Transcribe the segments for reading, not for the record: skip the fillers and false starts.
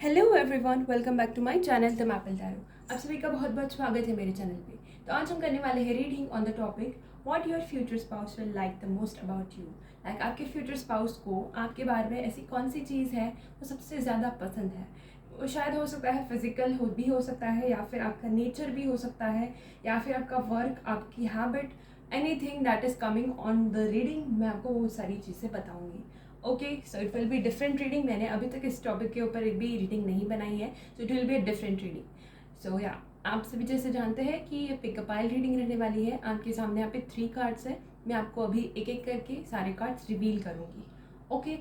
Hello everyone, welcome back to my channel the maple tarot. आप सभी का बहुत बहुत स्वागत है मेरे चैनल पे। तो आज हम करने वाले हैं reading on the topic what your future spouse will like the most about you. Like आपके फ्यूचर स्पाउस को आपके बारे में ऐसी कौन सी चीज़ है वो सबसे ज़्यादा पसंद है। वो शायद हो सकता है फिजिकल हो भी हो सकता है, या फिर आपका नेचर भी हो सकता है, या फिर आपका वर्क, आपकी habit, anything that is coming on the reading. मैं आपको वो सारी चीज़ें बताऊँगी। Okay, so it will be different reading. मैंने अभी तक इस टॉपिक के ऊपर एक भी रीडिंग नहीं बनाई है, so it will be a different reading. So yeah आप सभी जैसे जानते हैं कि ये पिकअपाइल रीडिंग रहने वाली है। आपके सामने यहाँ पे 3 कार्ड्स है। मैं आपको अभी एक एक करके सारे कार्ड्स रिवील करूँगी। Okay,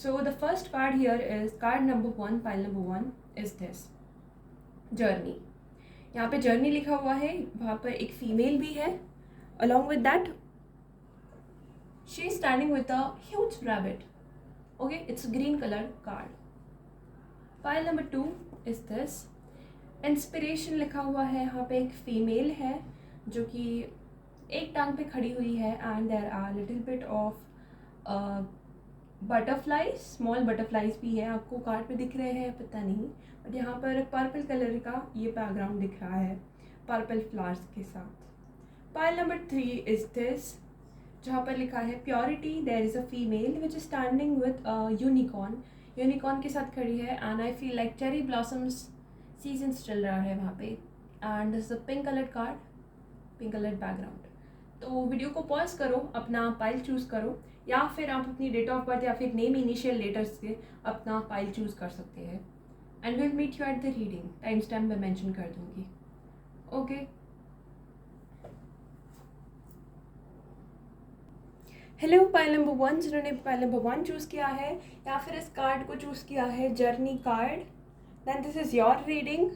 so the first card here is called number 1, pile number 1 is this journey. यहाँ पे जर्नी लिखा हुआ है, वहाँ पर एक फीमेल भी है। Along with that she is standing with a huge rabbit. Okay, it's a green colored card. Pile number 2 is this inspiration लिखा हुआ है। यहाँ पे एक फीमेल है जो कि एक टांग पे खड़ी हुई है, and there are little bit of butterflies, small butterflies भी है। आपको कार्ड पे दिख रहे हैं पता नहीं, बट यहाँ पर पर्पल कलर का ये बैकग्राउंड दिख रहा है पर्पल फ्लावर्स के साथ। पाइल नंबर 3 इज दिस जहाँ पर लिखा है purity. There is a female which is standing with unicorn. Unicorn के साथ खड़ी है, and I feel like cherry blossoms seasons चल रहा है वहाँ पे। And this is a pink colour card, pink colour background. तो वीडियो को पॉज करो, अपना पाइल चूज़ करो, या फिर आप अपनी डेट ऑफ बर्थ या फिर नेम इनिशियल लेटर्स से अपना पाइल चूज़ कर सकते हैं। And will meet you at the reading. Time stamp मैं मेंशन कर दूँगी। ओके, हेलो पाइल नंबर 1 जिन्होंने पाइल नंबर 1 चूज़ किया है या फिर इस कार्ड को चूज़ किया है, journey card, then this is your reading.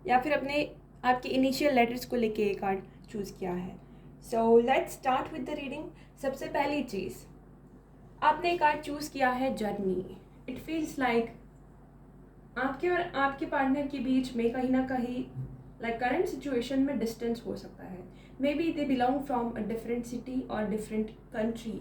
या फिर अपने आपके इनिशियल लेटर्स को लेके ये कार्ड चूज़ किया है। So let's start with the reading. सबसे पहली चीज़, आपने कार्ड चूज़ किया है जर्नी। इट फील्स लाइक आपके और आपके पार्टनर के बीच में कहीं ना कहीं लाइक करंट सिचुएशन में डिस्टेंस हो सकता है। May be they belong from a different city और डिफरेंट कंट्री।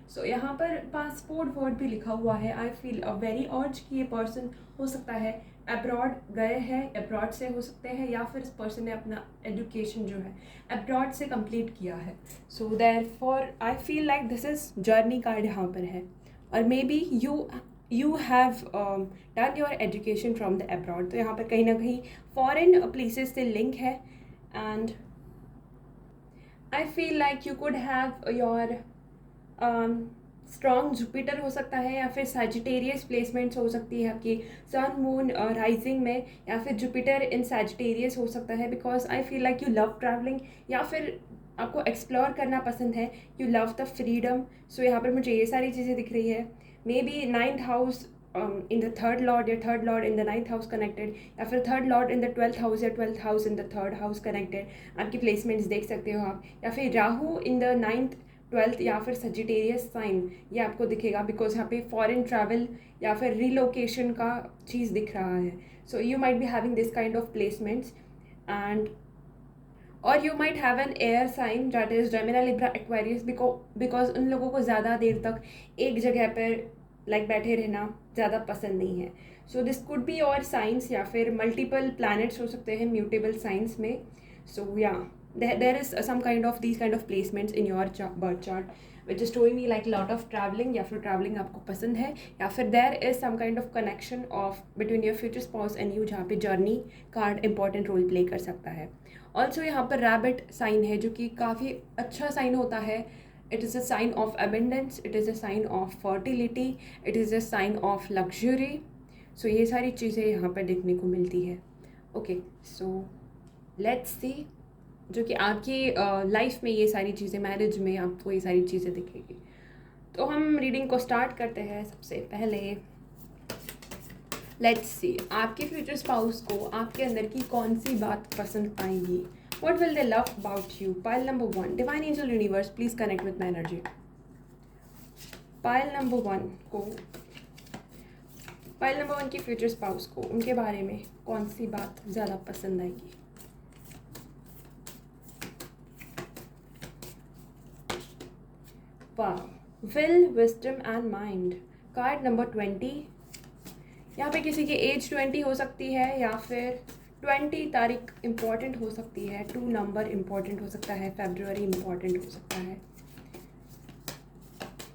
सो यहाँ पर पासपोर्ट वर्ड भी लिखा हुआ है। आई फील अ वेरी अर्ज कि ये पर्सन हो सकता है अब्रॉड गए हैं, अब्रॉड से हो सकते हैं, या फिर इस पर्सन ने अपना एजुकेशन जो है अब्रॉड से कंप्लीट किया है। So there for I feel like this is journey card यहाँ पर है। और maybe you have done your education from the abroad. तो यहाँ पर कहीं ना कहीं फॉरेन प्लेसेस से लिंक है। And I feel like you could have your strong Jupiter हो सकता है, या फिर सैजिटेरियस प्लेसमेंट्स हो सकती है आपकी सन मून राइजिंग में, या फिर जुपिटर इन सैजिटेरियस हो सकता है। Because I feel like you love travelling, या फिर आपको एक्सप्लोर करना पसंद है, you love the freedom. So यहाँ पर मुझे ये सारी चीज़ें दिख रही है। Maybe 9th house in the third lord, या third lord in the 9th house connected, या फिर third lord in the 12th house, या 12th house in the third house connected. आपकी प्लेसमेंट्स देख सकते हो आप, या फिर राहु इन द 9th 12th, या फिर सजिटेरियस साइन ये आपको दिखेगा। बिकॉज यहाँ पे फॉरेन ट्रैवल या फिर रिलोकेशन का चीज़ दिख रहा है। So you might be having this kind of placements. And और you might have an air sign that is Gemini Libra Aquarius, because उन लोगों को ज़्यादा देर तक एक जगह पर लाइक बैठे रहना ज़्यादा पसंद नहीं है। So this could be your science, या फिर मल्टीपल प्लैनेट्स हो सकते हैं म्यूटेबल साइंस में। सो या there is some kind of these kind of placements in your birth chart which is showing me like lot of traveling, या फिर traveling आपको पसंद है, या फिर there is some kind of connection of between your future spouse and you जहाँ पे journey card important role play कर सकता है। also यहाँ पर rabbit sign है जो कि काफ़ी अच्छा sign होता है। it is a sign of abundance, it is a sign of fertility, it is a sign of luxury। so ये सारी चीज़ें यहाँ पर देखने को मिलती है। okay, so let's see जो कि आपकी लाइफ में ये सारी चीज़ें, मैरिज में आपको ये सारी चीज़ें दिखेगी। तो हम रीडिंग को स्टार्ट करते हैं। सबसे पहले लेट्स सी आपके फ्यूचर स्पाउस को आपके अंदर की कौन सी बात पसंद आएगी। What will they love about you. Pile number 1, divine angel universe please connect with my energy. Pile number 1 को, पाइल नंबर 1 के फ्यूचर स्पाउस को उनके बारे में कौन सी बात ज़्यादा पसंद आएगी। Wow, will, wisdom and mind. Card number 20, यहाँ पे किसी की एज 20 हो सकती है, या फिर 20 तारीख इम्पॉर्टेंट हो सकती है, 2 नंबर इम्पॉर्टेंट हो सकता है, फेब्रुअरी इम्पॉर्टेंट हो सकता है।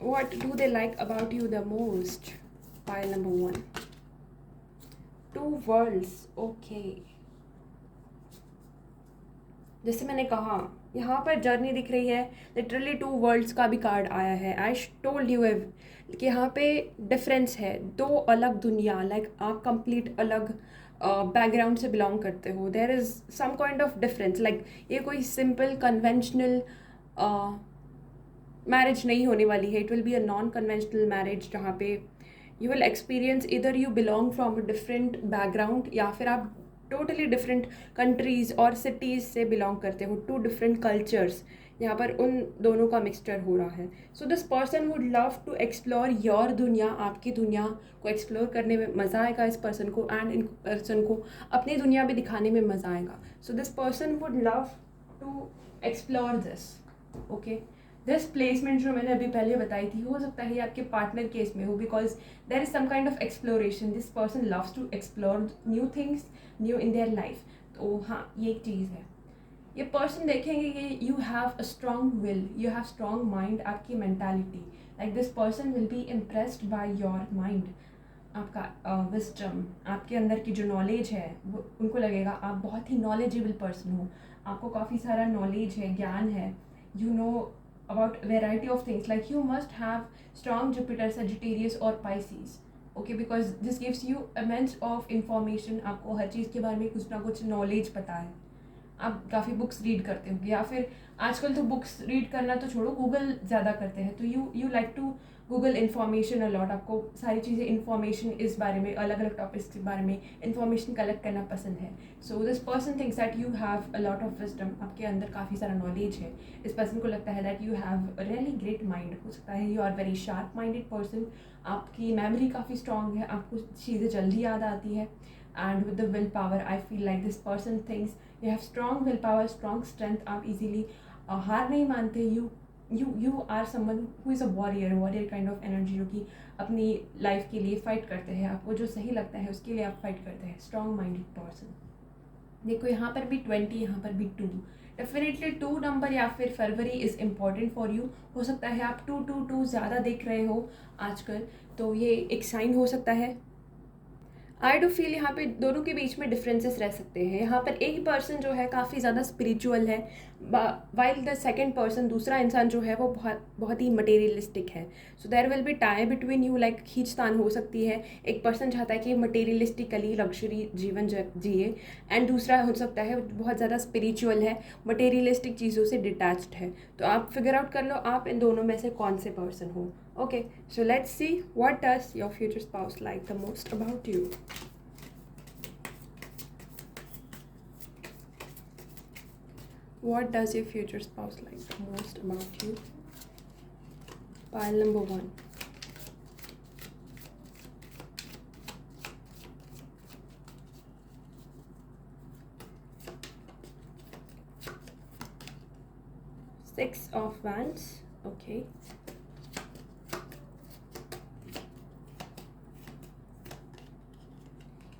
What do they like about you the most? Pile number 1. 2 worlds. Okay. जैसे मैंने कहा, यहाँ पर जर्नी दिख रही है, लिटरली 2 वर्ल्ड्स का भी कार्ड आया है। आई टोल्ड यू कि यहाँ पे डिफरेंस है, 2 अलग दुनिया, लाइक आप कंप्लीट अलग बैकग्राउंड से बिलोंग करते हो। There is some kind of difference, like ये कोई सिंपल कन्वेंशनल मैरिज नहीं होने वाली है। It will be a non conventional marriage, जहाँ पे यू विल एक्सपीरियंस इधर you belong from a different background, या फिर आप टोटली डिफरेंट कंट्रीज़ और सिटीज़ से बिलोंग करते हो, 2 डिफरेंट कल्चर्स। यहाँ पर उन दोनों का मिक्सचर हो रहा है। So this person would love to explore your दुनिया, आपकी दुनिया को एक्सप्लोर करने में मज़ा आएगा इस पर्सन को, एंड इन पर्सन को अपनी दुनिया भी दिखाने में मज़ा आएगा। So this person would love to explore this. Okay, this placement जो मैंने अभी पहले बताई थी, हो सकता है आपके पार्टनर केस में हो, because there is some kind of exploration. This person loves to explore new things, new in their life. तो हाँ, ये एक चीज़ है। ये पर्सन देखेंगे कि you have a strong will, you have strong mind, आपकी mentality, like this person will be impressed by your mind, आपका विस्डम, आपके अंदर की जो नॉलेज है वो उनको लगेगा आप बहुत ही नॉलेजेबल पर्सन हो, आपको काफ़ी सारा नॉलेज है, ज्ञान है, you know about variety of things, like you must have strong Jupiter, Sagittarius or Pisces, okay, because this gives you immense of information। आपको हर चीज़ के बारे में कुछ ना कुछ नॉलेज पता है, आप काफ़ी बुक्स रीड करते होंगे, या फिर आजकल तो बुक्स रीड करना तो छोड़ो, गूगल ज़्यादा करते हैं, तो you like to google information a lot. आपको सारी चीज़ें इन्फॉर्मेशन इस बारे में, अलग अलग टॉपिक्स के बारे में इन्फॉर्मेशन कलेक्ट करना पसंद है। So this person thinks that you have a lot of wisdom, आपके अंदर काफ़ी सारा नॉलेज है। इस पर्सन को लगता है that you have really great mind, हो सकता है you are very sharp minded person, आपकी मेमोरी काफ़ी स्ट्रॉन्ग है, आपको चीज़ें जल्दी याद आती है। And with the will power, I feel like this person thinks you have strong will power, strong strength, आप इजीली हार नहीं मानते। You are someone who is a warrior kind of energy, जो कि अपनी लाइफ के लिए फाइट करते हैं, आपको जो सही लगता है उसके लिए आप फाइट करते हैं। Strong minded person. देखो यहाँ पर भी 20, यहाँ पर भी 2, डेफिनेटली 2 नंबर या फिर फरवरी इज़ इम्पॉर्टेंट फॉर यू। हो सकता है आप 222 ज़्यादा देख रहे हो आजकल, तो ये एक साइन हो सकता है। आई डू फील यहाँ पे दोनों के बीच में डिफरेंसेस रह सकते हैं। यहाँ पर एक पर्सन जो है काफ़ी ज़्यादा स्पिरिचुअल है, वाइल द सेकेंड पर्सन, दूसरा इंसान जो है वो बहुत बहुत ही मटेरियलिस्टिक है। So there will be tie between you, like खींचतान हो सकती है। एक पर्सन चाहता है कि मटेरियलिस्टिकली लग्जरी जीवन जिए, एंड दूसरा हो सकता है बहुत ज़्यादा स्पिरिचुअल है, मटेरियलिस्टिक चीज़ों से डिटैच्ड है। तो आप फिगर आउट कर लो आप इन दोनों में से कौन से पर्सन हो। Okay, so let's see what does your future spouse like the most about you. What does your future spouse like the most about you? Pile number 1. Six of Wands. Okay.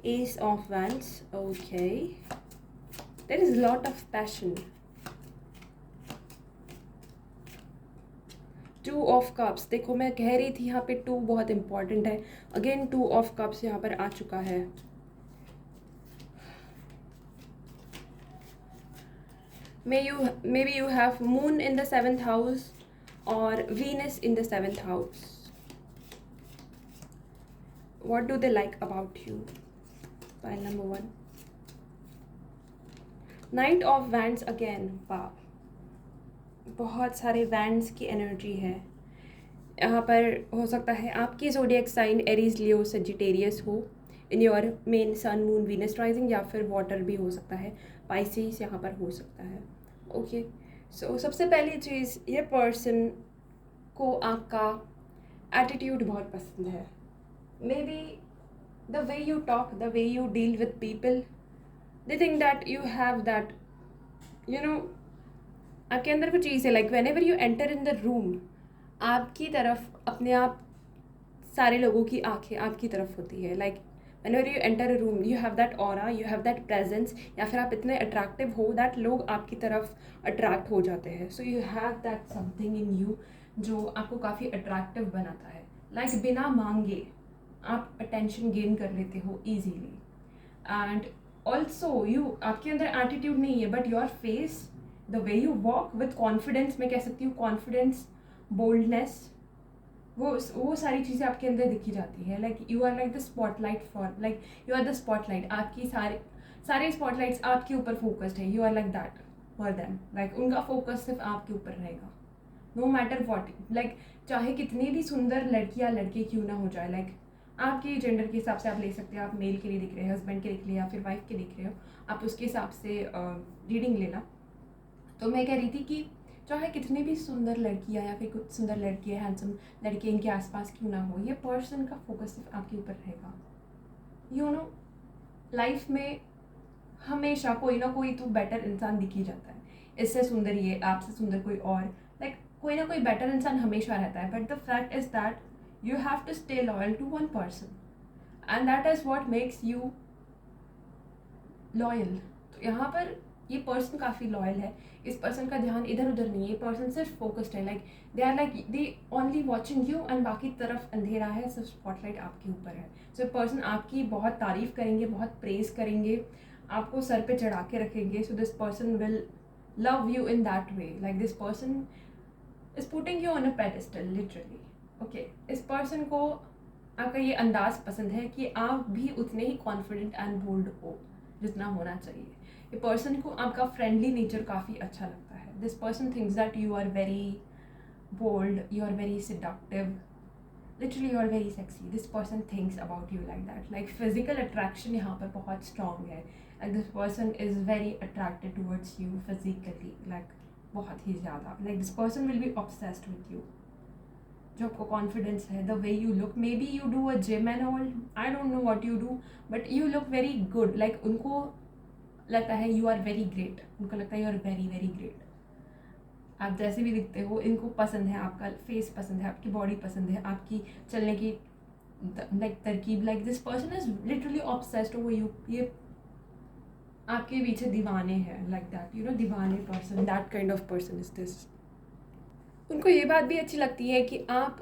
Ace of Wands. Okay. There is a lot of passion. 2 of Cups। देखो मैं कह रही थी यहाँ पे 2 बहुत important है। Again 2 of Cups यहाँ पर आ चुका है। Maybe you have Moon in the 7th house or Venus in the 7th house. What do they like about you? Pile number 1. Knight of Wands again. Wow, बहुत सारे wands की energy है यहाँ पर। हो सकता है आपकी zodiac sign Aries, Leo, Sagittarius हो in your main sun, moon, Venus rising, या फिर वाटर भी हो सकता है, पाइसेस यहाँ पर हो सकता है। ओके, सो सबसे पहली चीज़, ये पर्सन को आपका एटीट्यूड बहुत पसंद है। May be the way you talk, the way you deal with people, they think that you have that, you know, आपके अंदर वो चीज़ है, like when ever you enter in the room, आपकी तरफ अपने आप सारे लोगों की आंखें आपकी तरफ होती है। Like whenever you enter a room you have that aura, you have that presence, या फिर आप इतने अट्रैक्टिव हो दैट लोग आपकी तरफ अट्रैक्ट हो जाते हैं. So you have that something in you जो आपको काफ़ी अट्रैक्टिव बनाता है. लाइक बिना मांगे आप अटेंशन गेन कर लेते हो ईजीली. एंड ऑल्सो यू, आपके अंदर एटीट्यूड नहीं है, but your face, the way you walk with confidence, मैं कह सकती हूँ कॉन्फिडेंस, बोल्डनेस, वो सारी चीज़ें आपके अंदर दिखी जाती है. Like you are like the spotlight for, like you are the spotlight, आपकी सारे स्पॉटलाइट्स आपके ऊपर फोकस्ड है. You are like that for them. Like उनका फोकस सिर्फ आपके ऊपर रहेगा, नो मैटर वॉट. लाइक चाहे कितनी भी सुंदर लड़की या लड़के क्यों ना हो जाए, लाइक आपके जेंडर के हिसाब से आप ले सकते हो. आप मेल के लिए दिख रहे हो, हस्बैंड के दिख रहे हो, या फिर वाइफ के दिख रहे हो, आप उसके हिसाब से रीडिंग लेना. तो मैं कह रही थी कि चाहे कितनी भी सुंदर लड़कियाँ या फिर कुछ सुंदर लड़के, हैंडसम लड़के इनके आसपास क्यों ना हो, ये पर्सन का फोकस सिर्फ आपके ऊपर रहेगा. यू नो, लाइफ में हमेशा कोई ना कोई तो बेटर इंसान दिख ही जाता है. इससे सुंदर ये, आपसे सुंदर कोई और, लाइक कोई ना कोई बेटर इंसान हमेशा रहता है. But the fact is that you have to stay loyal to one person, and that is what makes you loyal. तो यहाँ पर ये पर्सन काफ़ी लॉयल है. इस पर्सन का ध्यान इधर उधर नहीं है, ये पर्सन सिर्फ फोकस्ड है. Like they are like they only watching you, and बाकी तरफ अंधेरा है, सिर्फ स्पॉटलाइट आपके ऊपर है. सो पर्सन आपकी बहुत तारीफ करेंगे, बहुत प्रेज करेंगे, आपको सर पे चढ़ा के रखेंगे. सो this person will love you in that way. Like this person is putting you on a pedestal literally. Okay, इस पर्सन को आपका ये अंदाज पसंद है कि आप भी उतने ही कॉन्फिडेंट एंड बोल्ड हो जितना होना चाहिए. ये पर्सन को आपका फ्रेंडली नेचर काफ़ी अच्छा लगता है. This person thinks that you are very bold, you are very seductive, literally you are very sexy. This person thinks about you like that. Like physical attraction यहाँ पर बहुत strong है. Like this person is very attracted towards you physically, like बहुत ही ज़्यादा. Like this person will be obsessed with you. जो आपको confidence है, the way you look, may be you do a gym and all, I don't know what you do, but you look very good. Like उनको लगता है you are very great, उनको लगता है you are very very great. आप जैसे भी दिखते हो, इनको पसंद है, आपका फेस पसंद है, आपकी बॉडी पसंद है, आपकी चलने की लाइक तरकीब. Like this person is literally obsessed over you. ये आपके पीछे दीवाने हैं, लाइक दैट, यू नो, दीवाने person, that kind of person is this. उनको ये बात भी अच्छी लगती है कि आप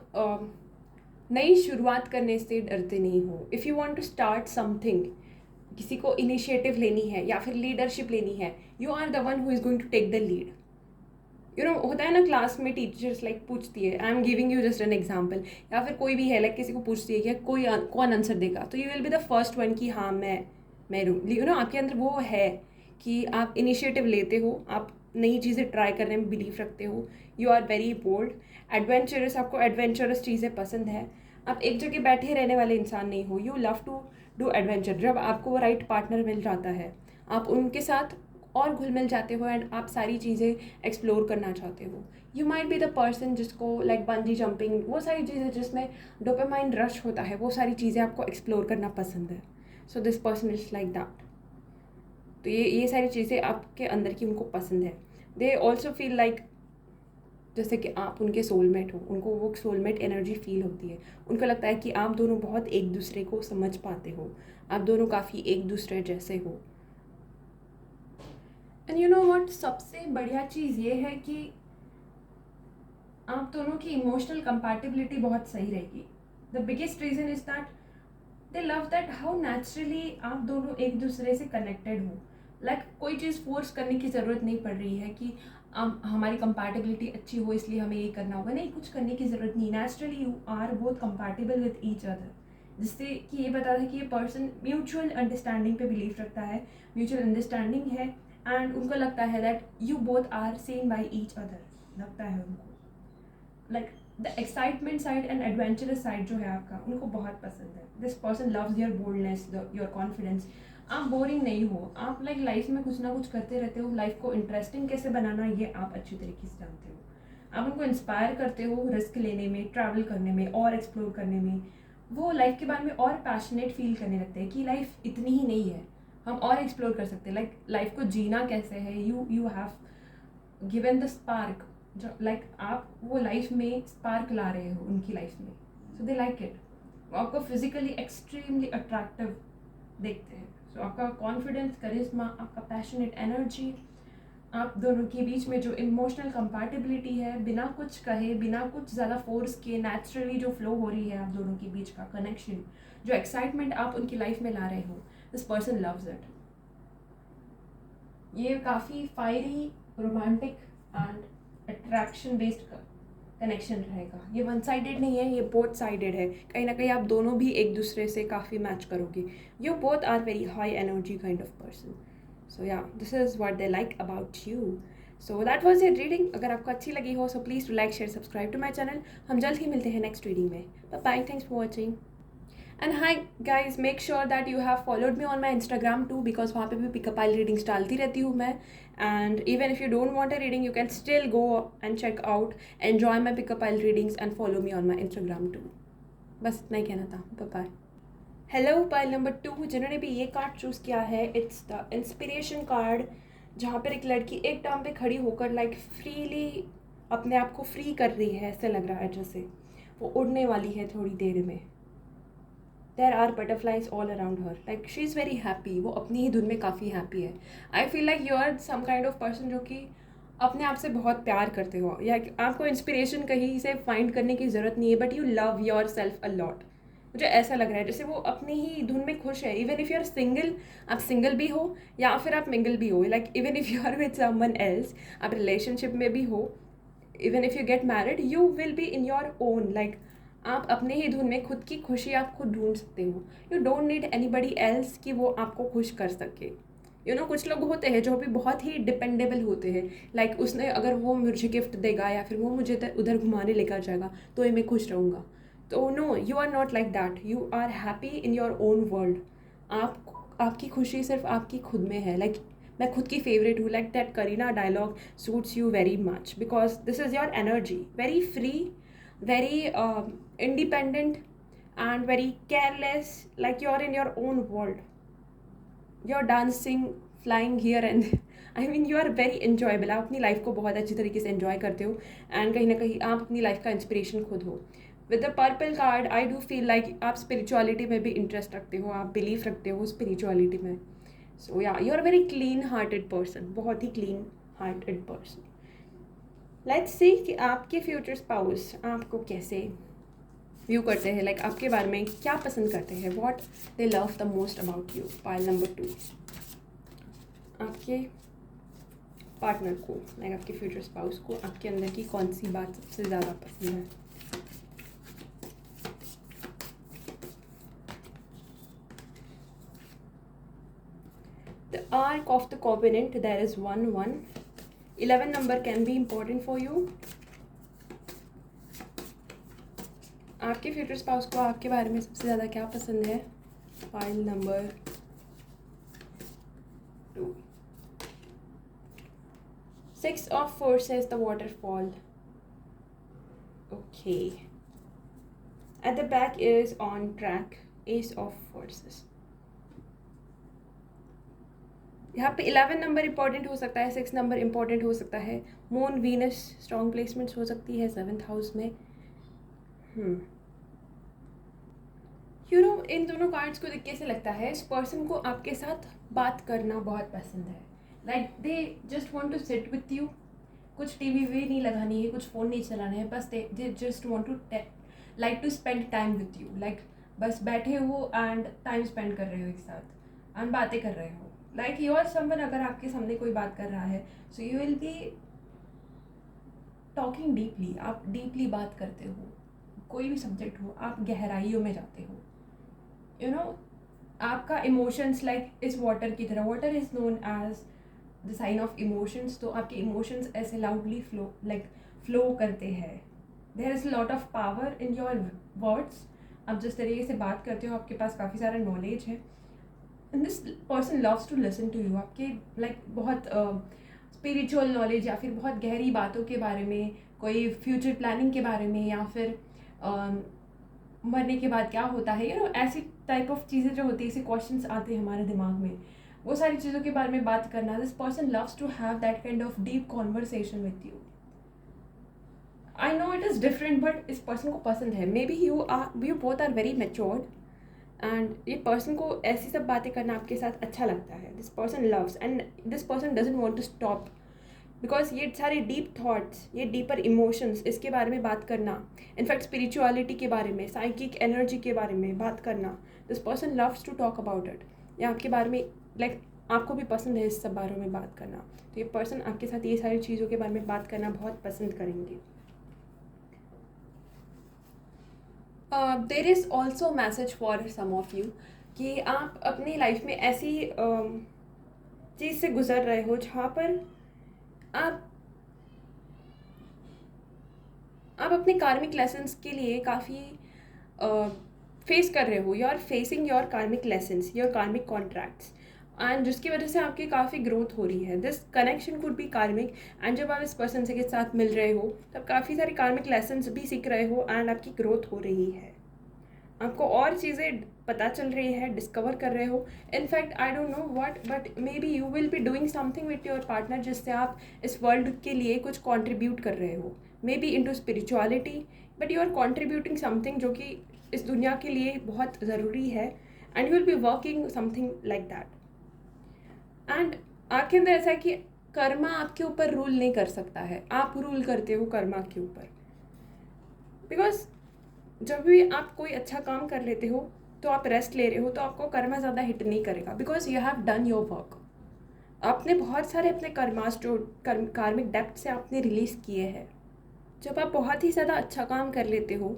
नई शुरुआत करने से डरते नहीं हो. If you want to start something, किसी को इनिशिएटिव लेनी है या फिर लीडरशिप लेनी है, you are the one who is going to take the lead. You know, होता है ना क्लास में टीचर्स लाइक पूछती है, I am giving you just an example, या फिर कोई भी है लाइक किसी को पूछती है कि कोई कौन आंसर देगा, तो you will be the first one कि हाँ मैं यू नो, आपके अंदर वो है कि आप इनिशिएटिव लेते हो, आप नई चीज़ें ट्राई करने में बिलीव रखते हो. You are very bold, adventurous, आपको एडवेंचरस चीज़ें पसंद है. आप एक जगह बैठे रहने वाले इंसान नहीं हो. You love to do adventure. जब आपको वो राइट पार्टनर मिल जाता है, आप उनके साथ और घुल मिल जाते हो एंड आप सारी चीज़ें एक्सप्लोर करना चाहते हो. You might be the person जिसको लाइक बंजी जंपिंग, वो सारी चीज़ें जिसमें डोपामाइन रश होता है, वो सारी चीज़ें आपको एक्सप्लोर करना पसंद है. So this person is like that. तो ये सारी चीज़ें आपके अंदर की उनको पसंद है. दे ऑल्सो फील लाइक जैसे कि आप उनके सोलमेट हो, उनको वो सोलमेट एनर्जी फील होती है. उनको लगता है कि आप दोनों बहुत एक दूसरे को समझ पाते हो, आप दोनों काफ़ी एक दूसरे जैसे हो. एंड यू नो व्हाट, सबसे बढ़िया चीज़ ये है कि आप दोनों की इमोशनल कंपैटिबिलिटी बहुत सही रहेगी. The biggest reason is that they love that how naturally आप दोनों एक दूसरे से कनेक्टेड हो. लाइक कोई चीज़ फोर्स करने की ज़रूरत नहीं पड़ रही है कि हमारी कंपैटिबिलिटी अच्छी हो इसलिए हमें ये करना होगा. नहीं, कुछ करने की ज़रूरत नहीं. Naturally you are both compatible with each other, जिससे कि ये बताता है कि ये पर्सन म्यूचुअल अंडरस्टैंडिंग पे बिलीव रखता है, म्यूचुअल अंडरस्टैंडिंग है, एंड उनको लगता है that you both are same by each other. लगता है उनको like the excitement side and adventurous side जो है आपका, उनको बहुत पसंद है. This person loves your boldness, your confidence. आप बोरिंग नहीं हो, आप लाइक लाइफ में कुछ ना कुछ करते रहते हो. लाइफ को इंटरेस्टिंग कैसे बनाना ये आप अच्छी तरीके से जानते हो. आप उनको इंस्पायर करते हो रिस्क लेने में, ट्रैवल करने में और एक्सप्लोर करने में. वो लाइफ के बारे में और पैशनेट फील करने लगते हैं कि लाइफ इतनी ही नहीं है, हम और एक्सप्लोर कर सकते हैं. लाइक लाइफ को जीना कैसे है, you have given the spark. जो लाइक आप वो लाइफ में स्पार्क ला रहे हो उनकी लाइफ में. सो दे लाइक इट. वो आपको फिजिकली एक्सट्रीमली अट्रैक्टिव देखते हैं। सो आपका कॉन्फिडेंस, करिश्मा, आपका पैशनेट एनर्जी, आप दोनों के बीच में जो इमोशनल कंपैटिबिलिटी है, बिना कुछ कहे, बिना कुछ ज़्यादा फोर्स किए, नेचुरली जो फ्लो हो रही है आप दोनों के बीच का कनेक्शन, जो एक्साइटमेंट आप उनकी लाइफ में ला रहे हो, दिस पर्सन लव्स इट। ये काफ़ी fiery, romantic and attraction based connection रहेगा। ये वन साइडेड नहीं है, ये बोथ साइडेड है। कहीं ना कहीं आप दोनों भी एक दूसरे से काफ़ी मैच करोगे। You both are very high energy kind of person. So yeah this is what they like about you. So that was your reading. अगर आपको अच्छी लगी हो so please to like, share, subscribe to my channel. हम जल्द ही मिलते हैं नेक्स्ट रीडिंग में। Bye bye, thanks for watching. And hi guys, make sure that you have followed me on my Instagram too, because वहाँ पे भी pickup pile readings डालती रहती हूँ मैं। And even if you don't want a reading, you can still go and check out, enjoy my pick a pile readings and follow me on my Instagram too. बस इतना ही कहना था। Bye bye. Hello pile number 2, जिन्होंने भी ये card choose किया है, इट्स द इंस्पिरेशन कार्ड, जहाँ पर एक लड़की एक टाइम पे खड़ी होकर लाइक फ्रीली अपने आप को फ्री कर रही है। ऐसा लग रहा है जैसे वो उड़ने वाली है थोड़ी देर में। There are butterflies all around her, like she is very happy. वो अपनी ही धुन में काफ़ी हैप्पी है। I feel like you are some kind of person जो कि अपने आप से बहुत प्यार करते हो, या आपको इंस्पिरेशन कहीं से फाइंड करने की ज़रूरत नहीं है, but you love your self a lot. मुझे ऐसा लग रहा है जैसे वो अपनी ही धुन में खुश है। Even if you are single, आप सिंगल भी हो या फिर आप मिंगल भी हो, like even if you are with someone else, आप रिलेशनशिप में भी हो, even if you get married, you will be in your own. Like आप अपने ही धुन में खुद की खुशी आप खुद ढूंढ सकते हो। You don't need anybody else कि वो आपको खुश कर सके। कुछ लोग होते हैं जो भी बहुत ही डिपेंडेबल होते हैं। लाइक उसने अगर वो मुझे गिफ्ट देगा या फिर वो मुझे उधर घुमाने लेकर जाएगा तो ही मैं खुश रहूँगा। तो no, you are not like that. You are happy in your own world. आपकी खुशी सिर्फ आपकी खुद में है। लाइक मैं खुद की फेवरेट हूँ। Like that Kareena dialogue suits you very much, because this is your energy, very free, very independent and very careless, like you're in your own world. You're dancing, flying here and I mean you are very enjoyable. आप अपनी life को बहुत अच्छी तरीके से enjoy करते हो and कहीं ना कहीं आप अपनी लाइफ का इंस्पिरेशन खुद हो। With the purple card I do feel like आप स्पिरिचुअलिटी में भी इंटरेस्ट रखते हो, आप बिलीव रखते हो स्पिरिचुअलिटी में। So yeah you are very clean hearted person, बहुत ही clean hearted person. Let's see कि आपके फ्यूचर स्पाउस आपको कैसे व्यू करते हैं, लाइक आपके बारे में क्या पसंद करते हैं, what they love the most about you. Pile number 2, आपके पार्टनर को, लाइक आपके फ्यूचर स्पाउस को आपके अंदर की कौन सी बात सबसे ज़्यादा पसंद है। The ark of the covenant, there is 1-1। 11 number can be important for you. आपके फ्यूचर स्पाउस को आपके बारे में सबसे ज़्यादा क्या पसंद है। Pile number 2, 6 of forces, the waterfall. Okay, at the back is on track, ace of forces. यहाँ पे 11 नंबर इंपॉर्टेंट हो सकता है, 6 नंबर इंपॉर्टेंट हो सकता है। मून वीनस स्ट्रॉन्ग प्लेसमेंट्स हो सकती है 7th हाउस में। इन दोनों कार्ड्स को देख के ऐसे लगता है इस पर्सन को आपके साथ बात करना बहुत पसंद है। Like they just want to sit with you. कुछ टीवी वी नहीं लगानी है, कुछ फ़ोन नहीं चलाना है, बस they just want to like to spend time with you. Like बस बैठे हो एंड टाइम स्पेंड कर रहे हो एक साथ एंड बातें कर रहे हो। लाइक यू आर समवन, अगर आपके सामने कोई बात कर रहा है so you will be talking deeply. आप डीपली बात करते हो, कोई भी सब्जेक्ट हो आप गहराइयों में जाते हो। आपका इमोशंस लाइक इस वाटर की तरह, water is known as the sign of emotions. तो आपके इमोशंस ऐसे लाउडली फ्लो करते हैं। There is lot of power in your words. आप जिस तरीके से बात करते हो आपके पास काफ़ी सारा नॉलेज है and this person loves to listen to you. आपके लाइक बहुत स्पिरिचुअल नॉलेज या फिर बहुत गहरी बातों के बारे में, कोई फ्यूचर प्लानिंग के बारे में, या फिर मरने के बाद क्या होता है, ऐसी टाइप ऑफ चीज़ें जो होती है, ऐसे क्वेश्चंस आते हैं हमारे दिमाग में, वो सारी चीज़ों के बारे में बात करना। This person loves to have that kind of deep conversation with you. I know it is different but इस पर्सन को पसंद है। Maybe you both are very matured and ये पर्सन को ऐसी सब बातें करना आपके साथ अच्छा लगता है. This person loves and this person doesn't want to stop, because ये सारे डीप थॉट्स, ये डीपर इमोशंस, इसके बारे में बात करना, इनफैक्ट स्पिरिचुअलिटी के बारे में, साइकिक एनर्जी के बारे में बात करना, this person loves to talk about it. या आपके बारे में लाइक आपको भी पसंद है इस सब बारे में बात करना, तो ये पर्सन आपके साथ ये सारी चीज़ों के बारे में बात करना बहुत पसंद करेंगे. There is also message for some of you कि आप अपनी लाइफ में ऐसी चीज़ से गुजर रहे हो जहाँ पर आप अपने कार्मिक लेसन्स के लिए काफ़ी फेस कर रहे हो. यू आर फेसिंग योर कार्मिक लेसन्स, योर कार्मिक कॉन्ट्रैक्ट्स, एंड जिसकी वजह से आपकी काफ़ी ग्रोथ हो रही है. दिस कनेक्शन कुड बी कार्मिक, एंड जब आप इस पर्सन से के साथ मिल रहे हो तब काफ़ी सारे कार्मिक लेसन्स भी सीख रहे हो एंड आपकी ग्रोथ हो रही है. आपको और चीज़ें पता चल रही है, डिस्कवर कर रहे हो. In fact I don't know what, but may be you will be doing something with your partner जिससे आप इस वर्ल्ड के लिए कुछ कंट्रीब्यूट कर रहे हो. Maybe into spirituality, but you are contributing something जो कि इस दुनिया के लिए बहुत ज़रूरी है, and you will be working something like that. And आपके अंदर ऐसा है कि कर्मा आपके ऊपर रूल नहीं कर सकता है, आप रूल करते हो कर्मा के ऊपर. बिकॉज जब भी आप कोई अच्छा काम कर लेते हो तो आप रेस्ट ले रहे हो तो आपको कर्मा ज़्यादा हिट नहीं करेगा, because you have done your work. आपने बहुत सारे अपने कर्मास जो कार्मिक डेप्थ से आपने रिलीज़ किए हैं. जब आप बहुत ही ज़्यादा अच्छा काम कर लेते हो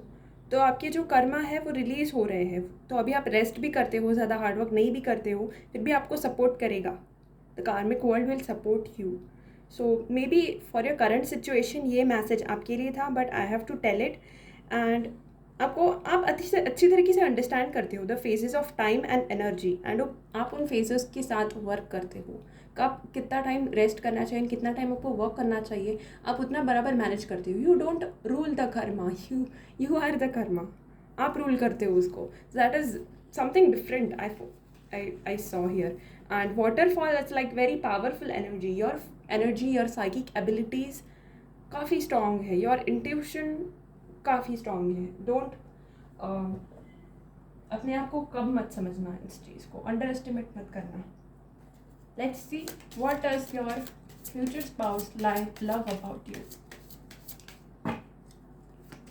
तो आपके जो कर्मा है वो रिलीज़ हो रहे हैं. तो अभी आप रेस्ट भी करते हो, ज़्यादा हार्डवर्क नहीं भी करते हो, फिर भी आपको सपोर्ट करेगा. The karmic world will support you. So maybe for your current situation ये मैसेज आपके लिए था, but I have to tell it. And आप अच्छी तरीके से अंडरस्टैंड करते हो the phases of time and energy, and आप उन फेजेस के साथ वर्क करते हो. कब कितना टाइम रेस्ट करना चाहिए, कितना टाइम आपको वर्क करना चाहिए, आप उतना बराबर मैनेज करते हो. You don't rule the karma, you are the karma. आप रूल करते हो उसको. That is something different I saw here. And waterfall it's like very powerful energy, your psychic abilities काफ़ी स्ट्रॉन्ग है, योर इंट्यूशन काफ़ी strong है. Don't अपने आप को कम मत समझना, इस चीज़ को अंडर एस्टिमेट मत करना. Let's see what does your future spouse love about you.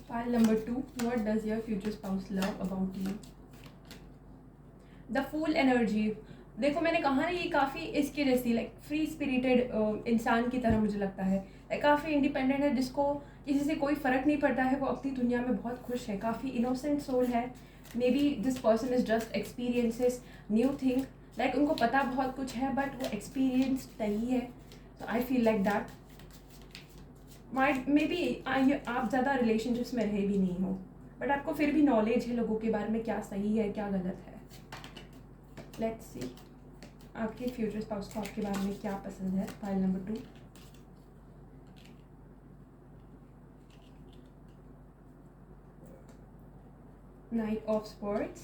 Pile number 2, what does your future spouse love about you? The fool energy. देखो मैंने कहा ना ये काफ़ी इसके जैसी लाइक फ्री स्पिरिटेड इंसान की तरह मुझे लगता है. काफ़ी इंडिपेंडेंट है, जिसको किसी से कोई फ़र्क नहीं पड़ता है, वो अपनी दुनिया में बहुत खुश है, काफ़ी इनोसेंट सोल है. May be this person is just experiences new thing, like उनको पता बहुत कुछ है बट वो एक्सपीरियंस नहीं है. So I feel like that. Maybe आप ज़्यादा रिलेशनशिप्स में रहे भी नहीं हो, बट आपको फिर भी नॉलेज है लोगों के बारे में, क्या सही है क्या गलत है. लेट्स सी आपके फ्यूचर स्पाउस को आपके बारे में क्या पसंद है. Pile number 2. Night of sports,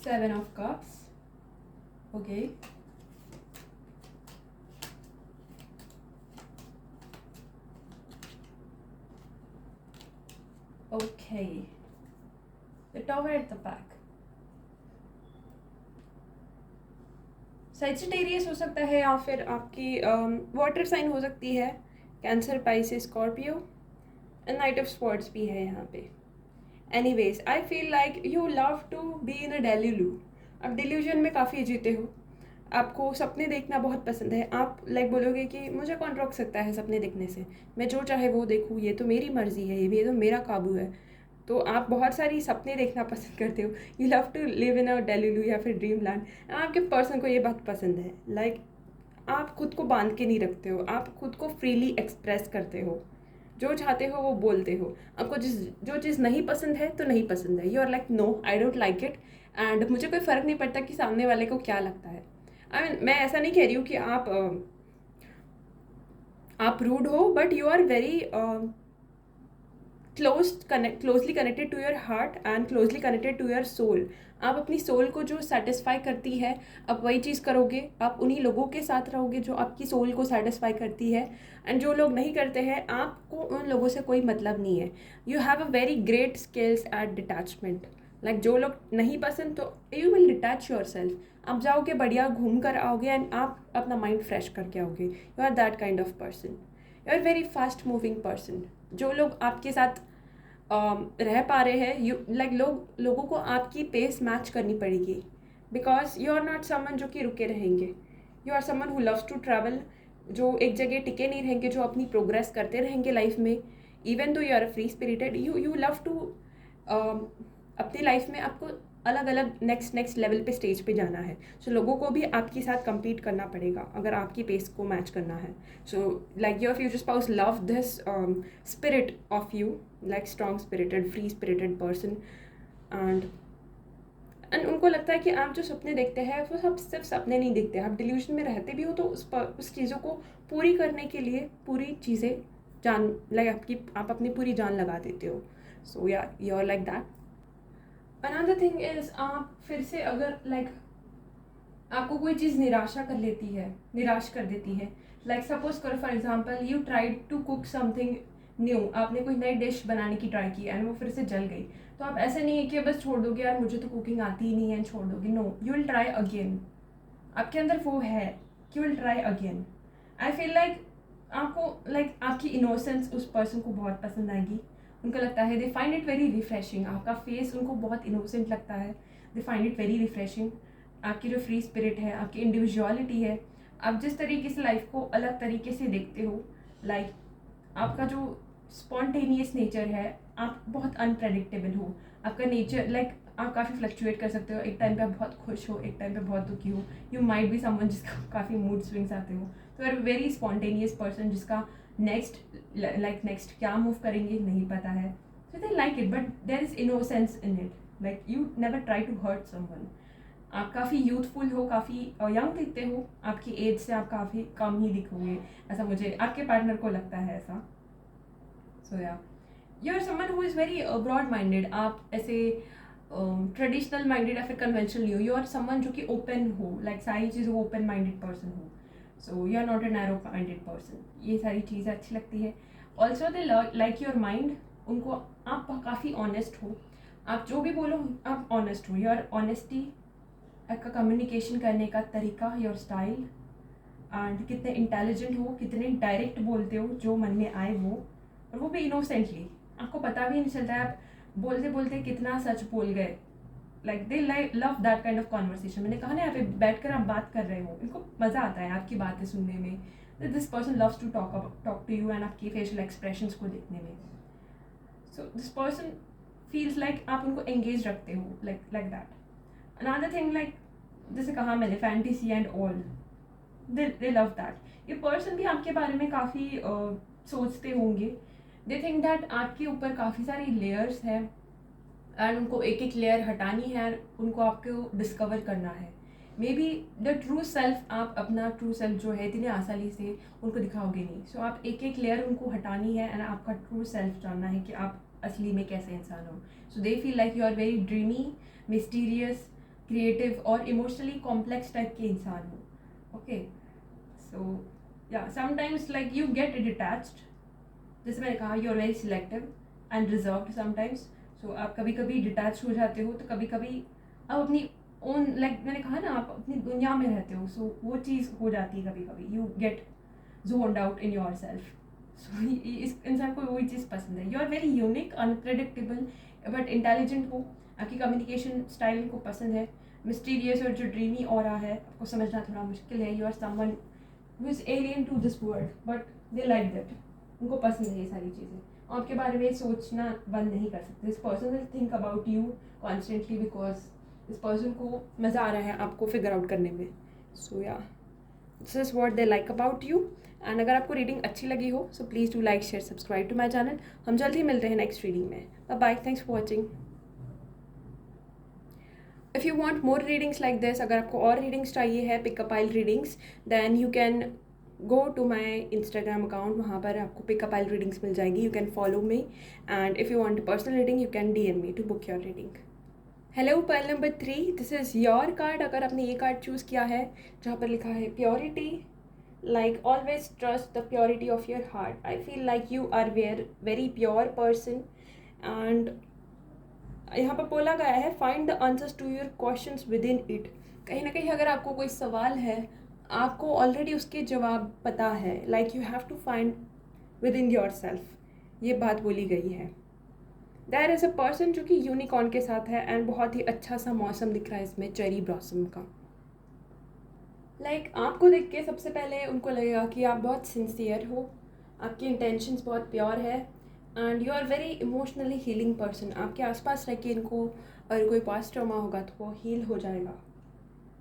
seven of cups. Okay, okay. The tower at the back. Sagittarius हो सकता है या फिर आपकी वाटर साइन हो सकती है, Cancer, Pisces, Scorpio. And knight of spots भी है यहाँ पे. Anyways I feel like you love to be in a delulu. आप डिल्यूजन में काफ़ी जीते हो. आपको सपने देखना बहुत पसंद है. आप लाइक बोलोगे कि मुझे कौन रोक सकता है सपने देखने से, मैं जो चाहे वो देखूँ, ये तो मेरी मर्ज़ी है, ये तो मेरा काबू है. तो आप बहुत सारी सपने देखना पसंद करते हो. You love to live in a delulu या फिर ड्रीम लैंड. आपके पर्सन को ये बात पसंद है. लाइक आप खुद को बांध के नहीं रखते हो, आप खुद को फ्रीली एक्सप्रेस करते हो, जो चाहते हो वो बोलते हो. आपको जो चीज़ नहीं पसंद है तो नहीं पसंद है. You are like no, I don't like it, and मुझे कोई फ़र्क नहीं पड़ता कि सामने वाले को क्या लगता है. आई मीन मैं ऐसा नहीं कह रही हूँ कि आप रूड हो, but you are very closely connected to your heart and closely connected to your soul. आप अपनी सोल को जो सेटिस्फाई करती है आप वही चीज़ करोगे, आप उन्हीं लोगों के साथ रहोगे जो आपकी सोल को सेटिस्फाई करती है, एंड जो लोग नहीं करते हैं आपको उन लोगों से कोई मतलब नहीं है। You have a very great skills at detachment. Like जो लोग नहीं पसंद तो you will detach your self, आप जाओगे बढ़िया घूम कर आओगे एंड आप अपना माइंड फ्रेश करके आओगे। You are that kind of person, you are very fast moving person. जो लोग आपके साथ रह पा रहे हैं, यू लाइक लोगों को आपकी पेस मैच करनी पड़ेगी, because you are not someone जो कि रुके रहेंगे। You are someone who loves to travel, जो एक जगह टिके नहीं रहेंगे, जो अपनी प्रोग्रेस करते रहेंगे लाइफ में। Even though you are free spirited, you love to अपनी लाइफ में आपको अलग अलग नेक्स्ट लेवल पे स्टेज पे जाना है। सो लोगों को भी आपके साथ compete करना पड़ेगा अगर आपकी पेस को मैच करना है। So like your future spouse love this spirit of you, like strong spirited free spirited person, and उनको लगता है कि आप जो सपने देखते हैं वो सब सिर्फ सपने नहीं दिखते, आप डिल्यूजन में रहते भी हो तो उस चीज़ों को पूरी करने के लिए पूरी चीज़ें आप अपनी पूरी जान लगा देते हो। So yeah you are like that. Another thing is, आप फिर से अगर आपको कोई चीज़ निराश कर देती है, लाइक सपोज करो for example you tried to cook something new, आपने कोई नई डिश बनाने की ट्राई की एंड वो फिर से जल गई, तो आप ऐसे नहीं है कि बस छोड़ दोगे यार मुझे तो कुकिंग आती ही नहीं है छोड़ दोगे। No, you will try again. आपके अंदर वो है कि you will try again. I feel like आपको आपकी इनोसेंस उस पर्सन को बहुत पसंद आएगी। उनको लगता है, they find it very refreshing, आपका फेस उनको बहुत इनोसेंट लगता है, they find it very refreshing. आपकी जो फ्री स्पिरिट है, आपकी इंडिविजुअलिटी है, आप जिस तरीके से लाइफ को अलग तरीके से देखते हो, आपका जो स्पॉन्टेनियस नेचर है, आप बहुत अनप्रेडिक्टेबल हो। आपका नेचर आप काफ़ी फ्लक्चुएट कर सकते हो, एक टाइम पे आप बहुत खुश हो, एक टाइम पे बहुत दुखी हो। यू माइट बी समवन जिसका काफ़ी मूड स्विंग्स आते हो। तो आर वेरी स्पॉन्टेनियस पर्सन जिसका नेक्स्ट क्या मूव करेंगे नहीं पता है। So they like it, but there is innocence in it, you never try to hurt someone. आप काफ़ी यूथफुल हो, काफ़ी यंग दिखते हो, आपकी एज से आप काफ़ी कम ही दिखोगे, ऐसा मुझे आपके पार्टनर को लगता है ऐसा। So yeah you are someone who is very broad minded. आप ऐसे ट्रेडिशनल माइंडेड या फिर कन्वेंशनल नहीं हो। यू आर समवन जो कि ओपन हो, सारी चीज़ों को ओपन माइंडेड पर्सन हो। So you are not a narrow minded person. ये सारी चीज़ें अच्छी लगती है। Also they like your mind, उनको आप काफ़ी ऑनेस्ट हो, आप जो भी बोलो आप ऑनेस्ट हो। योर ऑनेस्टी, आपका कम्युनिकेशन करने का तरीका, योर स्टाइल, एंड कितने इंटेलिजेंट हो, कितने डायरेक्ट बोलते हो जो मन में आए वो, और वो भी इनोसेंटली। आपको पता भी नहीं चलता है आप बोलते बोलते कितना सच बोल गए। दे love that kind of conversation. मैंने कहा ना, यहाँ पे बैठ कर आप बात कर रहे हो, इनको मज़ा आता है आपकी बातें सुनने में। This person loves to talk to you and आपकी फेशियल एक्सप्रेशंस को देखने में। So this person feels like आप उनको एंगेज रखते हो, लाइक दैट। अनदर थिंग, जैसे कहा मैंने, fantasy and all, they love that. ये पर्सन भी आपके बारे में काफ़ी सोचते होंगे। दे थिंक दैट आपके ऊपर काफ़ी सारी लेयर्स हैं एंड उनको एक एक लेयर हटानी है, उनको आपको डिस्कवर करना है। May be the true self, आप अपना ट्रू सेल्फ जो है इतनी आसानी से उनको दिखाओगे नहीं। सो आप एक एक लेयर उनको हटानी है एंड आपका ट्रू सेल्फ जानना है कि आप असली में कैसे इंसान हो। So they feel like you are very dreamy, mysterious, creative और इमोशनली कॉम्प्लेक्स टाइप के इंसान हो। ओके, सो या समटाइम्स यू गेट डिटैच्ड, जैसे मैंने कहा, you are very selective and reserved sometimes. So आप कभी कभी डिटैच हो जाते हो, तो कभी कभी आप अपनी ओन, मैंने कहा ना, आप अपनी दुनिया में रहते हो। सो वो चीज़ हो जाती है कभी कभी, you get zoned out in your self. So इस इंसान को वही चीज़ पसंद है। You are very unique, unpredictable but intelligent हो। आपकी कम्युनिकेशन स्टाइल को पसंद है। मिस्टीरियस और जो ड्रीमी ऑरा है, आपको समझना थोड़ा मुश्किल है। You are someone who is alien to this world, but they like that, उनको पसंद है ये सारी चीज़ें। आपके बारे में सोचना बंद नहीं कर सकते। This person will think about you constantly, because इस पर्सन को मज़ा आ रहा है आपको फिगर आउट करने में। So yeah this is what they like about you. And अगर आपको रीडिंग अच्छी लगी हो, so please do like, share, subscribe to my channel. हम जल्द ही मिलते हैं नेक्स्ट रीडिंग में। Bye bye, thanks for watching. If you want more readings like this, अगर आपको और रीडिंग्स चाहिए है, pick a pile readings, then you can go to my Instagram account, वहाँ पर आपको पिकअप आइल रीडिंग्स मिल जाएगी. You can follow me and if you want personal reading you can DM me to book your reading. Hello pearl number 3, this is your card. अगर आपने ये card choose किया है जहाँ पर लिखा है purity, like always trust the purity of your heart. I feel like you are very pure person and यहाँ पर बोला गया है find the answers to your questions within it. कहीं ना कहीं अगर आपको कोई सवाल है आपको ऑलरेडी उसके जवाब पता है. Like you have to find within your self, ये बात बोली गई है. देयर इज़ अ पर्सन जो कि यूनिकॉर्न के साथ है एंड बहुत ही अच्छा सा मौसम दिख रहा है इसमें चेरी ब्लॉसम का. लाइक आपको देख के सबसे पहले उनको लगेगा कि आप बहुत सिंसियर हो, आपकी इंटेंशंस बहुत प्योर है and you are very emotionally healing person. आपके आसपास रह के इनको अगर कोई पास्ट ट्रॉमा होगा तो वो हील हो जाएगा.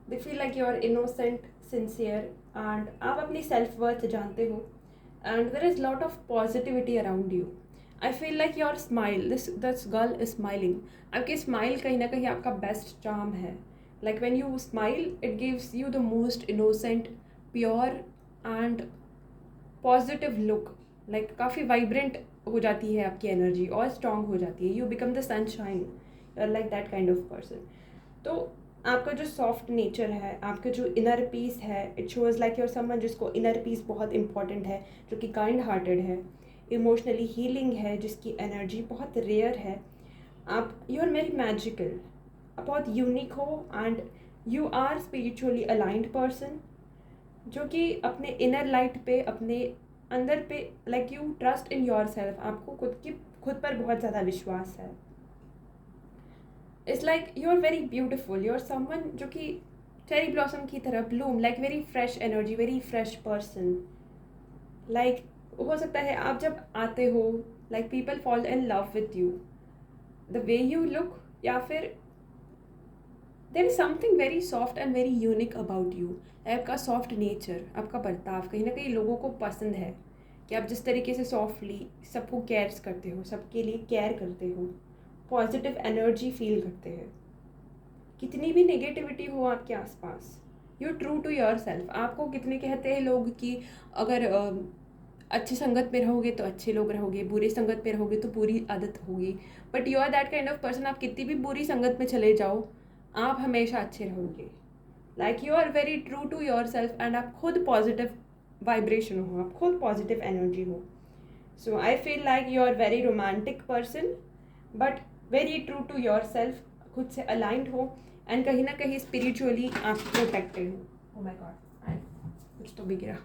They feel like you are innocent, sincere and आप अपनी सेल्फ वर्थ जानते हो and there is lot of positivity around you. I feel like your smile, this girl is smiling. आपकी स्माइल कहीं ना कहीं आपका बेस्ट चार्म है. Like when you smile it gives you the most innocent, pure and positive look. Like काफ़ी vibrant हो जाती है आपकी एनर्जी और स्ट्रांग हो जाती है. You become the sunshine, you are like that kind of person. तो आपका जो सॉफ्ट नेचर है, आपका जो इनर पीस है, it shows like you're someone जिसको इनर पीस बहुत इंपॉर्टेंट है, जो कि काइंड हार्टेड है, इमोशनली हीलिंग है, जिसकी एनर्जी बहुत रेयर है. आप यू आर वेरी मैजिकल, आप बहुत यूनिक हो and you are spiritually aligned person जो कि अपने इनर लाइट पे, अपने अंदर पे, like you trust in your self. आपको खुद पर बहुत ज़्यादा विश्वास है. It's like you are very beautiful, you are someone जो कि चेरी ब्लॉसम की तरह bloom, like very fresh energy, very fresh person. Like हो सकता है आप जब आते हो like people fall in love with you, the way you look, या फिर there is something very soft and very unique about you. आपका सॉफ्ट नेचर, आपका बर्ताव कहीं ना कहीं लोगों को पसंद है कि आप जिस तरीके से सॉफ्टली सबको केयर्स करते हो, सबके लिए केयर करते हो, पॉजिटिव एनर्जी फील करते हैं. कितनी भी नेगेटिविटी हो आपके आसपास, you true to your self. आपको कितने कहते हैं लोग कि अगर अच्छी संगत में रहोगे तो अच्छे लोग रहोगे, बुरी संगत में रहोगे तो बुरी आदत होगी. But you are that kind of person, आप कितनी भी बुरी संगत में चले जाओ आप हमेशा अच्छे रहोगे. Like you are very true to your self and आप खुद पॉजिटिव वाइब्रेशन हो, आप खुद पॉजिटिव एनर्जी हो. So I feel like you are very romantic person but very true to your self, खुद से अलाइंड हो एंड कहीं ना कहीं स्पिरिचुअली आप प्रोटेक्टेड हो. ओ माय गॉड, कुछ तो भी गिरा.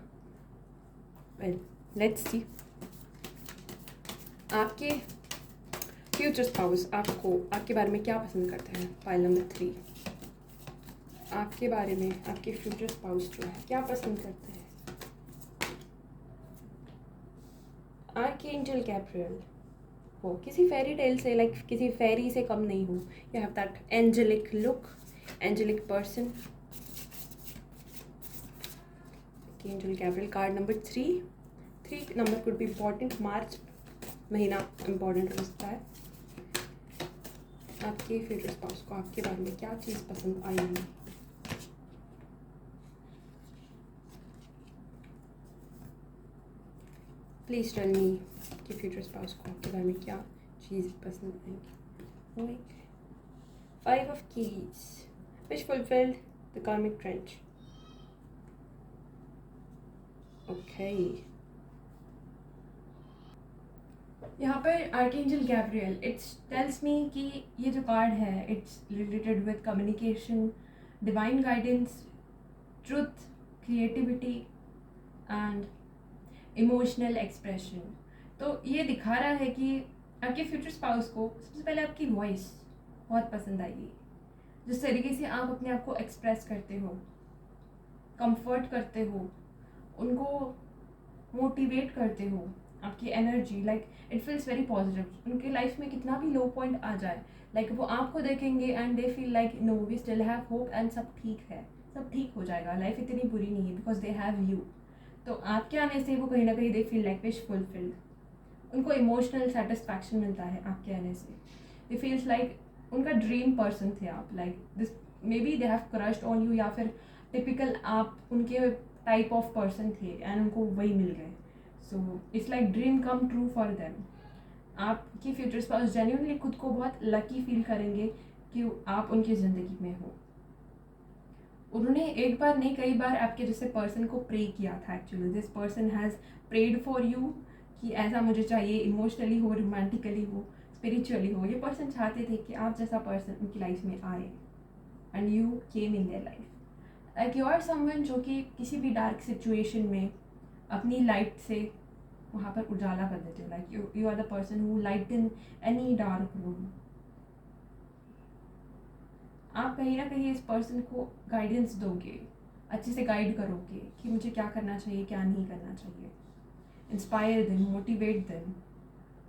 वेल लेट्स सी आपके फ्यूचर स्पाउस आपको आपके बारे में क्या पसंद करते हैं. फाइल नंबर 3, आपके बारे में आपके फ्यूचर स्पाउस जो है क्या पसंद करते हैं. आर्कएंजल गैब्रियल हो, किसी फेरी टेल से, लाइक किसी फेरी से कम नहीं हो. You have that angelic look, angelic person. Archangel Gabriel card number 3 number could be important. March महीना इम्पॉर्टेंट हो सकता है. आपके फ्यूचर स्पाउस को आपके बारे में क्या चीज़ पसंद आएगी. प्लीज़ टेल मी कि फ्यूचर स्पाउस को आपके बारे में क्या चीज़ पसंद आएगी. 5 of keys, which fulfilled the karmic trench. Okay. यहाँ पर archangel Gabriel, it's tells me कि ये जो कार्ड है it's related with communication, divine guidance, truth, creativity and emotional expression. तो ये दिखा रहा है कि आपके फ्यूचर स्पाउस को सबसे पहले आपकी वॉइस बहुत पसंद आएगी. जिस तरीके से आप अपने आप को एक्सप्रेस करते हो, कंफर्ट करते हो, उनको मोटिवेट करते हो, आपकी energy, like it feels very positive. उनके लाइफ में कितना भी लो पॉइंट आ जाए, लाइक वो आपको देखेंगे and they feel like no we still have hope and सब ठीक है, सब ठीक हो जाएगा, लाइफ इतनी बुरी नहीं है बिकॉज दे हैव यू. तो आपके आने से वो कहीं ना कहीं दे फील लाइक विश फुलफिल्ड. उनको इमोशनल सेटिस्फैक्शन मिलता है आपके आने से. दे फील्स लाइक उनका ड्रीम पर्सन थे आप. Like this may be they have crushed on you, या फिर टिपिकल आप उनके टाइप ऑफ पर्सन थे एंड उनको वही मिल गए. So it's like dream come true for them. आपके फ्यूचर स्पाउस जेन्युइनली खुद को बहुत लकी फील करेंगे कि आप उनकी ज़िंदगी में हो. उन्होंने एक बार नहीं कई बार आपके जैसे पर्सन को प्रे किया था. Actually this person has prayed for you कि ऐसा मुझे चाहिए, इमोशनली हो, रोमांटिकली हो, स्पिरिचुअली हो. ये पर्सन चाहते थे कि आप जैसा पर्सन उनकी लाइफ में आए and you came in their life. Like you are someone जो कि किसी भी डार्क सिचुएशन में अपनी लाइट से वहाँ पर उजाला कर देते हो. Like you are the person who light in any dark room. आप कहीं ना कहीं इस पर्सन को गाइडेंस दोगे, अच्छे से गाइड करोगे कि मुझे क्या करना चाहिए, क्या नहीं करना चाहिए. Inspire them, motivate them.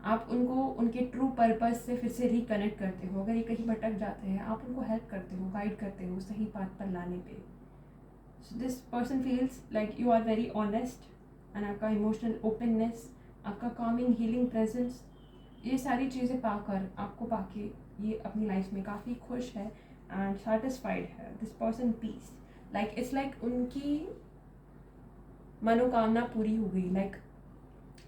आप उनको उनके ट्रू पर्पस से फिर से रिकनेक्ट करते हो. अगर ये कहीं भटक जाते हैं आप उनको हेल्प करते हो, गाइड करते हो सही पाथ पर लाने पे. So this person feels like you are very honest and आपका इमोशनल ओपननेस, आपका कामिंग हीलिंग प्रेजेंस, ये सारी चीज़ें पाकर, आपको पाके ये अपनी लाइफ में काफ़ी खुश है एंड सेटिस्फाइड है. This person peace, like it's like उनकी मनोकामना पूरी हो गई. लाइक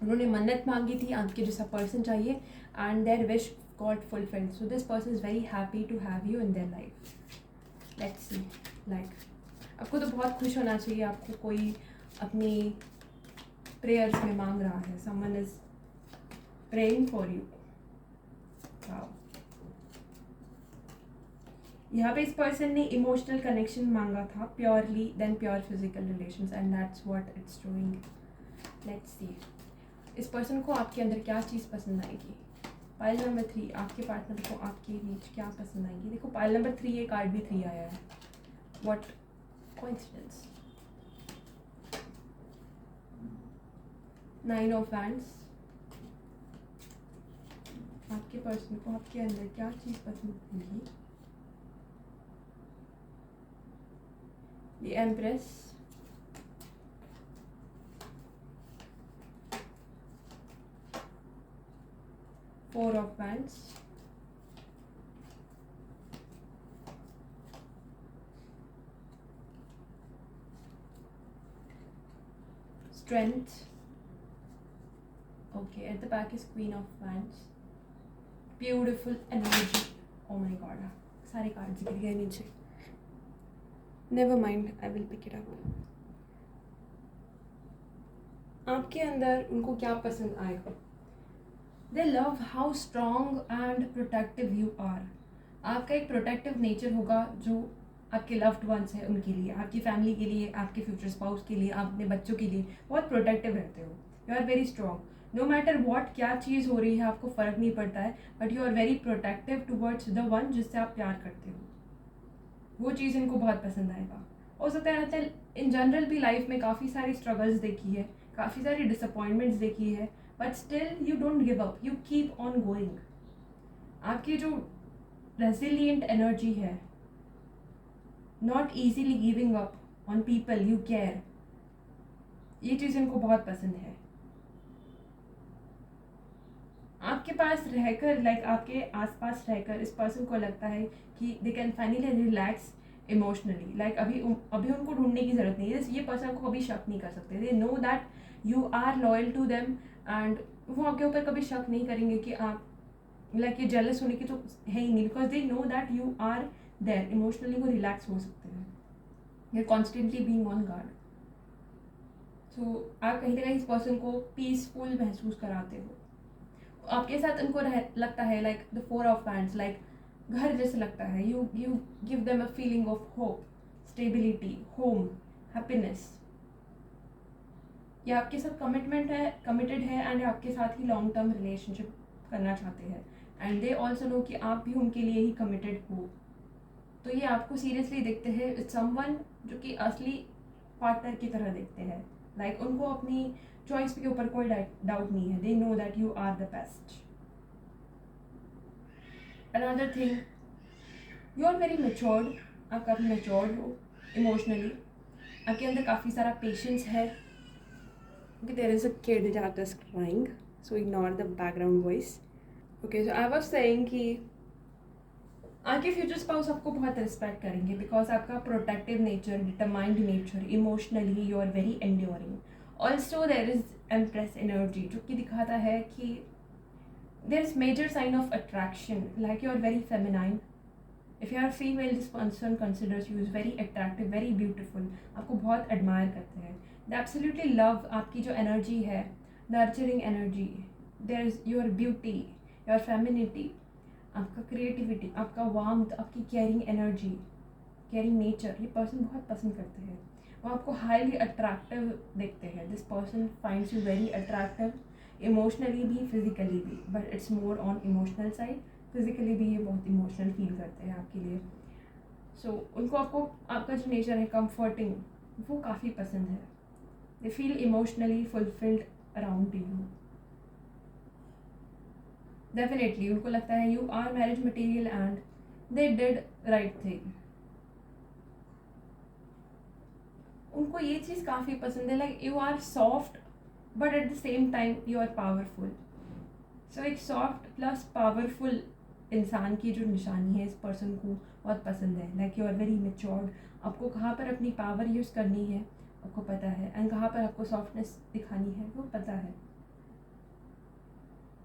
उन्होंने मन्नत मांगी थी आपके जैसा पर्सन चाहिए and their wish got fulfilled. So this person is very happy to have you in their life. Let's see. Like आपको तो बहुत खुश होना चाहिए. आपको कोई अपनी प्रेयर्स में मांग रहा है. Someone is praying for you. Wow. यहाँ पे इस पर्सन ने इमोशनल कनेक्शन मांगा था, purely then pure physical relations, and that's what it's doing. Let's see. इस पर्सन को आपके अंदर क्या चीज़ पसंद आएगी. पाइल नंबर 3, आपके पार्टनर को आपके बीच क्या पसंद आएगी. देखो पाइल नंबर 3, ये कार्ड भी 3 आया है. What coincidence. 9 of wands. आपके पर्सन को आपके अंदर क्या चीज़ पसंद आएगी. The Empress. Four of Wands. Strength. Okay, at the back is Queen of Wands. Beautiful energy. Oh my god, सारे कार्ड्स गिर गए नीचे. Never mind, I will pick it up. आपके अंदर उनको क्या पसंद आएगा. They love how strong and protective you are. आपका एक प्रोटेक्टिव नेचर होगा जो आपके लव्ड वंस है उनके लिए, आपकी फैमिली के लिए, आपके फ्यूचर स्पाउस के लिए, आप अपने बच्चों के लिए बहुत प्रोटेक्टिव रहते हो. You are very strong. No matter what क्या चीज़ हो रही है आपको फ़र्क नहीं पड़ता है, but you are very protective towards the one जिससे आप प्यार करते हो. वो चीज़ इनको बहुत पसंद आएगा. हो सकता है आपने इन जनरल भी लाइफ में काफ़ी सारी स्ट्रगल्स देखी है, काफ़ी सारी डिसअपॉइंटमेंट्स देखी है, but still you don't give up, you keep on going. आपकी जो रेजिलिएंट एनर्जी है, not easily giving up on people you care, ये चीज़ इनको बहुत पसंद है. आपके पास रहकर, लाइक आपके आसपास रहकर इस पर्सन को लगता है कि they can finally relax emotionally. Like अभी उनको ढूंढने की ज़रूरत नहीं है. ये पर्सन को कभी शक नहीं कर सकते. They know that you are loyal to them and वो आपके ऊपर कभी शक नहीं करेंगे कि आप, लाइक ये जेलस होने की तो है ही नहीं, because they know that you are there. Emotionally वो रिलैक्स हो सकते हैं. They constantly being on guard. So आप कहीं ना कहीं इस पर्सन को पीसफुल महसूस कराते हो. आपके साथ उनको लगता है like the 4 of wands, like घर जैसे लगता है. You give them a feeling of hope, stability, home, happiness. ये आपके साथ कमिटेड है एंड आपके साथ ही लॉन्ग टर्म रिलेशनशिप करना चाहते हैं. एंड दे ऑल्सो नो कि आप भी उनके लिए ही कमिटेड हो. तो ये आपको सीरियसली देखते हैं. इट्स समवन जो कि असली पार्टनर की तरह देखते हैं. लाइक उनको अपनी चॉइस के ऊपर कोई डाउट नहीं है. They know that you are the best. Another thing, you are very matured. आप काफ़ी मेच्योर्ड हो इमोशनली. आपके अंदर काफ़ी सारा पेशेंस है. Okay, there is a kid that is crying, so ignore the background voice. Okay, so I was saying कि आपके फ्यूचर स्पाउस आपको बहुत रिस्पेक्ट करेंगे बिकॉज आपका protective nature, determined nature, emotionally you are very enduring. Also there is empress energy जो कि दिखाता है कि देर इज major sign of attraction, like you are very feminine. If you are female, this person considers you is very attractive, very beautiful, आपको बहुत admire करते हैं. द एब्सोल्युटली लव, आपकी जो एनर्जी है, nurturing energy, there is your beauty, your femininity, आपका creativity, आपका warmth, आपकी केयरिंग एनर्जी, केयरिंग नेचर, ये पर्सन बहुत पसंद करते हैं. वो आपको हाईली अट्रैक्टिव देखते हैं. This person finds you very attractive, emotionally भी, फिजिकली भी, but it's more on emotional side. Physically भी ये बहुत इमोशनल फील करते हैं आपके लिए. सो उनको आपको आपका जो नेचर है कंफर्टिंग, वो काफ़ी पसंद है. They feel emotionally fulfilled around you. Definitely उनको लगता है you are marriage material and they did right thing. उनको ये चीज़ काफ़ी पसंद है, like you are soft but at the same time you are powerful. So एक सॉफ्ट प्लस पावरफुल इंसान की जो निशानी है इस पर्सन को बहुत पसंद है. Like you are very matured, आपको कहाँ पर अपनी पावर यूज़ करनी है आपको पता है, एंड कहाँ पर आपको सॉफ्टनेस दिखानी है वो पता है.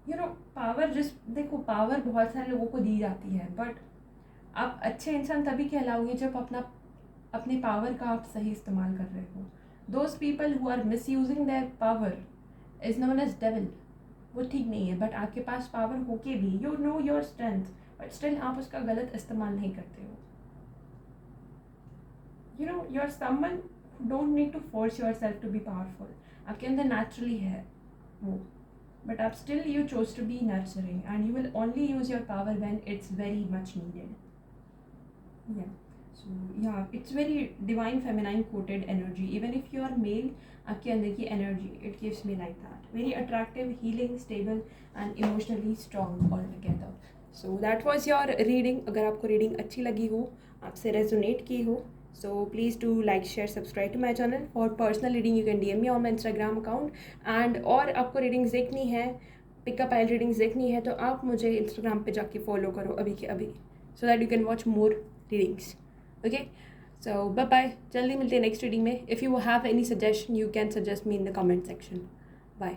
यू नो पावर, जिस देखो पावर बहुत सारे लोगों को दी जाती है, बट आप अच्छे इंसान तभी कहलाओगे जब अपने पावर का आप सही इस्तेमाल कर रहे हो. Those people who are misusing their power is known as devil. वो ठीक नहीं है, बट आपके पास पावर होके भी you know your strength, but still आप उसका गलत इस्तेमाल नहीं करते हो. You know you are someone don't need to force your self to be powerful. आपके अंदर नेचुरली है वो, but still you chose to be nurturing, and you will only use your power when it's very much needed. Yeah, so yeah, it's very divine feminine quoted energy. Even if you are male, आपके अंदर की energy, it gives me like that, very attractive, healing, stable and emotionally strong all together. So that was your reading. अगर आपको reading अच्छी लगी हो, आपसे resonate की हो, so please do like, share, subscribe to my channel. For personal reading you can DM me on my Instagram account. And और आपको readings देखनी है, पिकअप आइल readings देखनी है, तो आप मुझे Instagram पे जाके follow करो अभी के अभी, so that you can watch more readings. Okay, so bye bye. जल्दी मिलते हैं next reading में. If you have any suggestion you can suggest me in the comment section. Bye.